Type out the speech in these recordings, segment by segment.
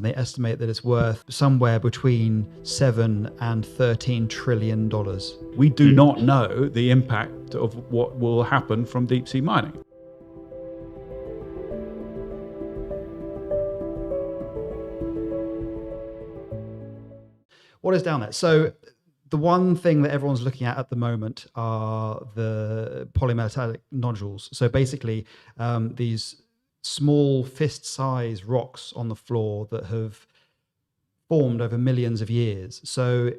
And they estimate that it's worth somewhere between $7 and $13 trillion. We do not know the impact of what will happen from deep sea mining. What is down there? So the one thing that everyone's looking at the moment are the polymetallic nodules. So basically these small fist-sized rocks on the floor that have formed over millions of years. So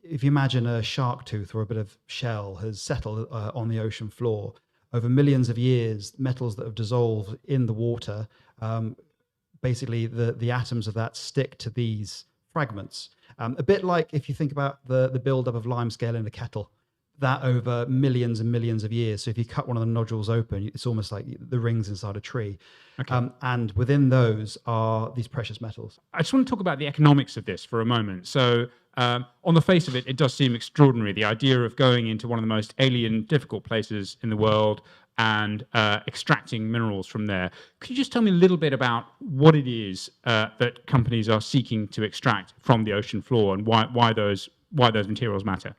if you imagine a shark tooth or a bit of shell has settled on the ocean floor, over millions of years, metals that have dissolved in the water, basically the atoms of that stick to these fragments. A bit like if you think about the buildup of limescale in a kettle, that over millions and millions of years. So if you cut one of the nodules open, it's almost like the rings inside a tree. Okay. And within those are these precious metals. I just want to talk about the economics of this for a moment. So on the face of it, it does seem extraordinary, the idea of going into one of the most alien, difficult places in the world and extracting minerals from there. Could you just tell me a little bit about what it is that companies are seeking to extract from the ocean floor and why those materials matter?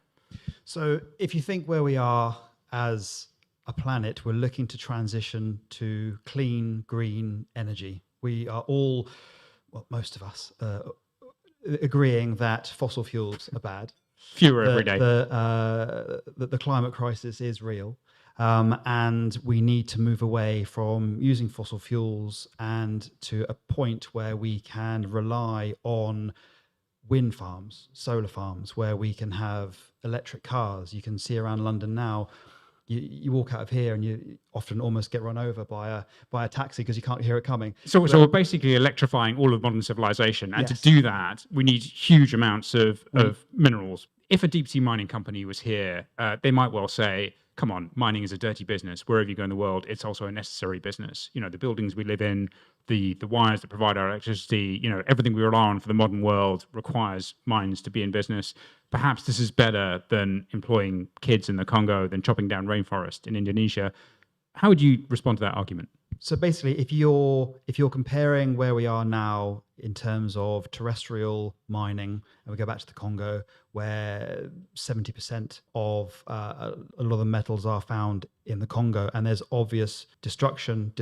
So if you think where we are as a planet, we're looking to transition to clean, green energy. We are all, well, most of us, agreeing that fossil fuels are bad. Fewer every day. The climate crisis is real. And we need to move away from using fossil fuels and to a point where we can rely on wind farms, solar farms, where we can have electric cars. You can see around London now, you walk out of here and you often almost get run over by a taxi because you can't hear it coming. So we're basically electrifying all of modern civilization. And Yes. to do that, we need huge amounts of minerals. If a deep sea mining company was here, they might well say, come on, mining is a dirty business. Wherever you go in the world, it's also a necessary business. You know, the buildings we live in, the wires that provide our electricity, you know, everything we rely on for the modern world requires mines to be in business. Perhaps this is better than employing kids in the Congo, than chopping down rainforest in Indonesia. How would you respond to that argument? So basically, if you're comparing where we are now in terms of terrestrial mining, and we go back to the Congo, where 70% of a lot of the metals are found in the Congo, and there's obvious disruption.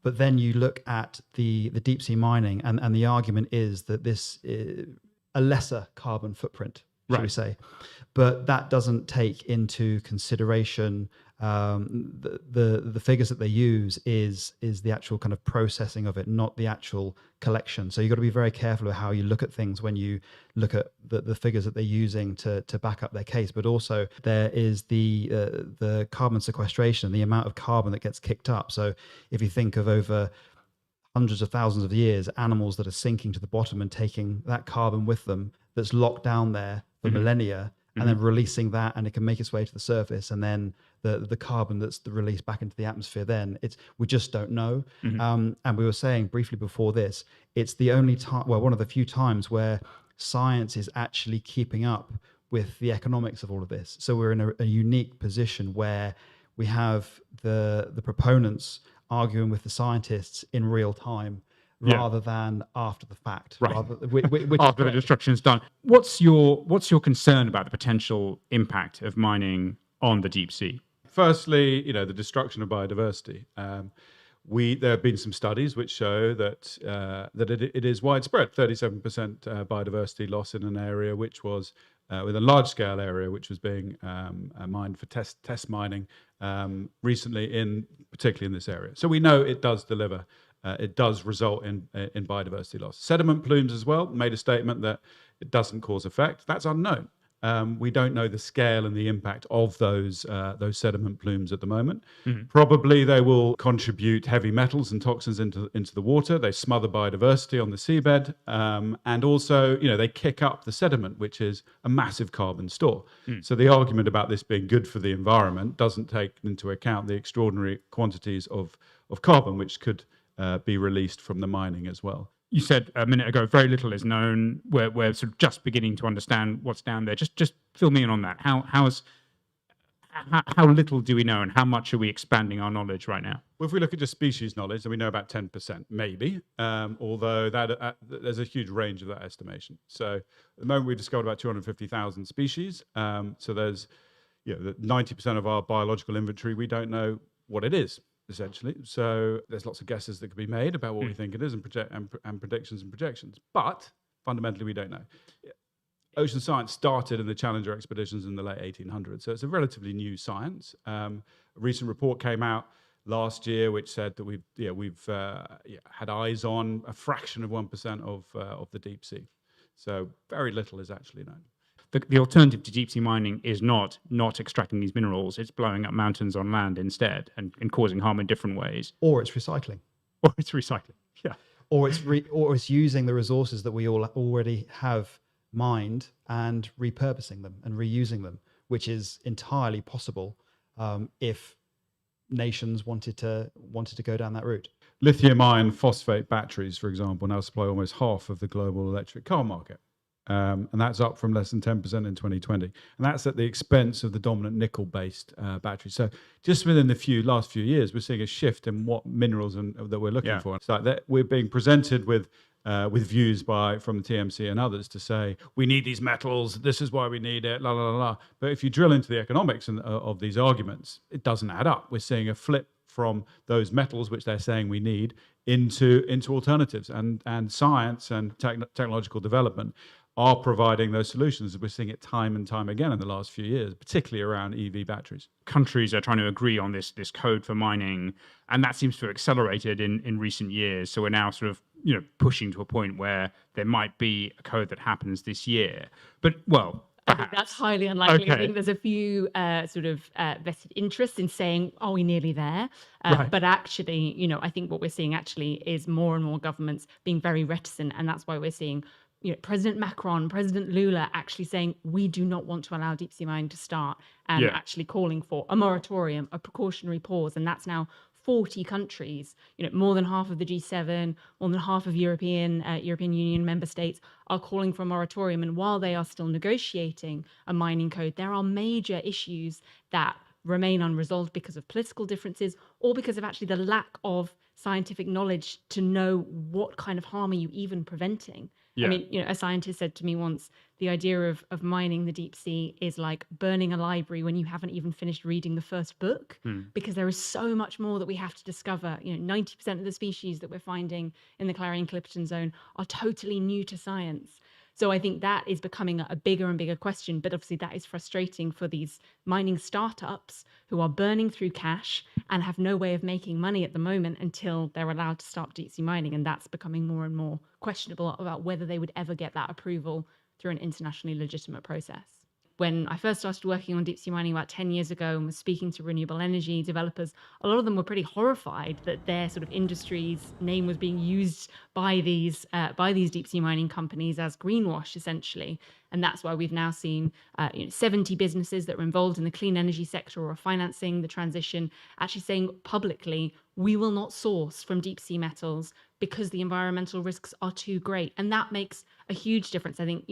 But then you look at the deep sea mining, and the argument is that this is a lesser carbon footprint, shall we say. But that doesn't take into consideration the figures that they use is the actual kind of processing of it, not the actual collection. So you've got to be very careful of how you look at things when you look at the figures that they're using to back up their case. But also there is the carbon sequestration, the amount of carbon that gets kicked up. So if you think of over hundreds of thousands of years, animals that are sinking to the bottom and taking that carbon with them that's locked down there for millennia, and then releasing that, and it can make its way to the surface, and then the carbon that's released back into the atmosphere, then we just don't know. And we were saying briefly before this, it's the only time, well, one of the few times where science is actually keeping up with the economics of all of this. So we're in a unique position where we have the proponents arguing with the scientists in real time, rather than after the fact, Right. which After the destruction is done. What's your concern about the potential impact of mining on the deep sea? Firstly, you know, the destruction of biodiversity. There have been some studies which show that it is widespread. 37% biodiversity loss in an area which was with a large-scale area which was being mined for test mining recently, particularly in this area. So we know it does deliver. It does result in biodiversity loss. Sediment plumes as well made a statement that it doesn't cause effect. That's unknown. We don't know the scale and the impact of those sediment plumes at the moment. Probably they will contribute heavy metals and toxins into the water. They smother biodiversity on the seabed, and also, you know, they kick up the sediment, which is a massive carbon store. So the argument about this being good for the environment doesn't take into account the extraordinary quantities of carbon which could be released from the mining as well. You said a minute ago, very little is known. We're sort of just beginning to understand what's down there. Just fill me in on that. How little do we know, and how much are we expanding our knowledge right now? Well, if we look at just species knowledge, then we know about 10%, maybe, although there's a huge range of that estimation. So at the moment, we've discovered about 250,000 species. So there's 90% of our biological inventory, we don't know what it is, essentially. So there's lots of guesses that could be made about what we think it is and predictions and projections. But fundamentally, we don't know. Ocean science started in the Challenger expeditions in the late 1800s. So it's a relatively new science. A recent report came out last year which said that we've had eyes on a fraction of 1% of the deep sea. So very little is actually known. The alternative to deep sea mining is not extracting these minerals. It's blowing up mountains on land instead and causing harm in different ways. Or it's recycling. Or it's recycling. Yeah. Or it's using the resources that we all already have mined and repurposing them and reusing them, which is entirely possible if nations wanted to go down that route. Lithium iron phosphate batteries, for example, now supply almost half of the global electric car market. And that's up from less than 10% in 2020. And that's at the expense of the dominant nickel-based batteries. So just within the last few years, we're seeing a shift in what minerals that we're looking for. So that we're being presented with views from the TMC and others to say, we need these metals, this is why we need it, la, la, la, la. But if you drill into the economics of these arguments, it doesn't add up. We're seeing a flip from those metals, which they're saying we need, into alternatives. And science and technological development are providing those solutions. We're seeing it time and time again in the last few years, particularly around EV batteries. Countries are trying to agree on this code for mining, and that seems to have accelerated in recent years. So we're now sort of pushing to a point where there might be a code that happens this year. But I think that's highly unlikely. Okay. I think there's a few vested interests in saying, are we nearly there? Right. But actually, I think what we're seeing actually is more and more governments being very reticent. And that's why we're seeing President Macron, President Lula actually saying, we do not want to allow deep sea mining to start, and actually calling for a moratorium, a precautionary pause. And that's now 40 countries, more than half of the G7, more than half of European Union member states are calling for a moratorium. And while they are still negotiating a mining code, there are major issues that remain unresolved because of political differences or because of actually the lack of scientific knowledge to know what kind of harm are you even preventing. Yeah. I mean, a scientist said to me once, the idea of mining the deep sea is like burning a library when you haven't even finished reading the first book, because there is so much more that we have to discover. 90% of the species that we're finding in the Clarion-Clipperton Zone are totally new to science. So I think that is becoming a bigger and bigger question. But obviously that is frustrating for these mining startups who are burning through cash and have no way of making money at the moment until they're allowed to start deep sea mining. And that's becoming more and more questionable about whether they would ever get that approval through an internationally legitimate process. When I first started working on deep sea mining about 10 years ago and was speaking to renewable energy developers, a lot of them were pretty horrified that their sort of industry's name was being used by these deep sea mining companies as greenwash, essentially. And that's why we've now seen 70 businesses that were involved in the clean energy sector or financing the transition actually saying publicly, we will not source from deep sea metals because the environmental risks are too great. And that makes a huge difference, I think,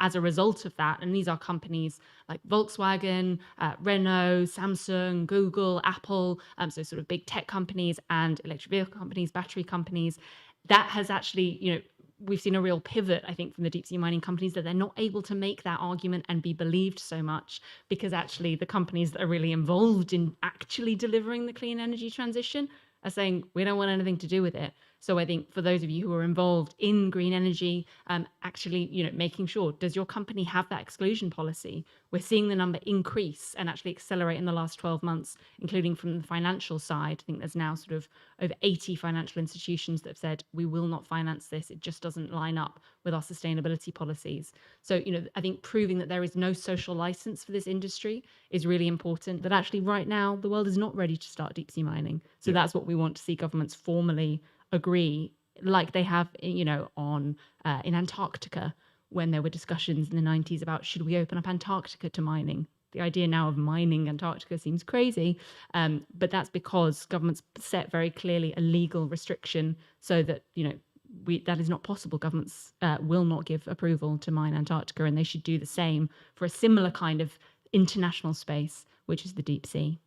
as a result of that. And these are companies like Volkswagen, Renault, Samsung, Google, Apple, so sort of big tech companies and electric vehicle companies, battery companies. That has actually, we've seen a real pivot, I think, from the deep sea mining companies that they're not able to make that argument and be believed so much, because actually the companies that are really involved in actually delivering the clean energy transition are saying, we don't want anything to do with it. So I think for those of you who are involved in green energy, actually, making sure, does your company have that exclusion policy? We're seeing the number increase and actually accelerate in the last 12 months, including from the financial side. I think there's now sort of over 80 financial institutions that have said, we will not finance this. It just doesn't line up with our sustainability policies. So, I think proving that there is no social license for this industry is really important. That actually right now, the world is not ready to start deep sea mining. So that's what we want to see governments formally agree, like they have, in Antarctica, when there were discussions in the 90s about should we open up Antarctica to mining. The idea now of mining Antarctica seems crazy, but that's because governments set very clearly a legal restriction so that, that is not possible. Governments will not give approval to mine Antarctica, and they should do the same for a similar kind of international space, which is the deep sea.